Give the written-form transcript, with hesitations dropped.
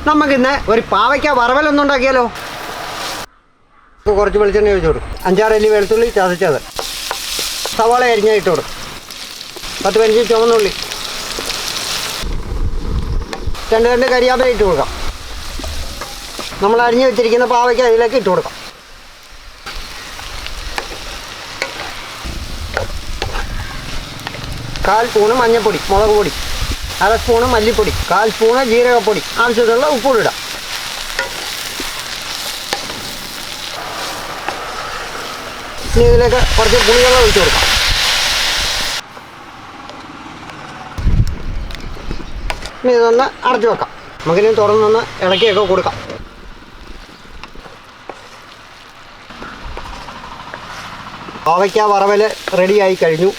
നമുക്കിന്ന് ഒരു പാവയ്ക്ക വറവലൊന്നും ഉണ്ടാക്കിയാലോ? കുറച്ച് വെളിച്ചെണ്ണ ഒഴിച്ചു കൊടുക്കും. 5-6 അല്ലി വെളുത്തുള്ളി ചതച്ചത്, സവാള അരിഞ്ഞ ഇട്ട് കൊടുക്കും. 10-15 ചുവന്നുള്ളി, 2 കരിയാപ്പില ഇട്ട് കൊടുക്കാം. നമ്മൾ അരിഞ്ഞ് വെച്ചിരിക്കുന്ന പാവയ്ക്ക അതിലേക്ക് ഇട്ട് കൊടുക്കാം. കാൽ സ്പൂണ് മഞ്ഞൾപ്പൊടി, മുളക് പൊടി, 1/2 സ്പൂണ് മല്ലിപ്പൊടി, 1/4 സ്പൂണ് ജീരകപ്പൊടി, ആവശ്യത്തിനുള്ള ഉപ്പും ഇടാം. ഇനി ഇതിലേക്ക് കുറച്ച് പുളിവെള്ളം ഒഴിച്ചു കൊടുക്കാം. ഇനി ഇതൊന്ന് അടച്ചു വെക്കാം. നമുക്കിനി തുറന്നൊന്ന് ഇളക്കിയൊക്കെ കൊടുക്കാം. പാവയ്ക്ക വറവൽ റെഡിയായി കഴിഞ്ഞു.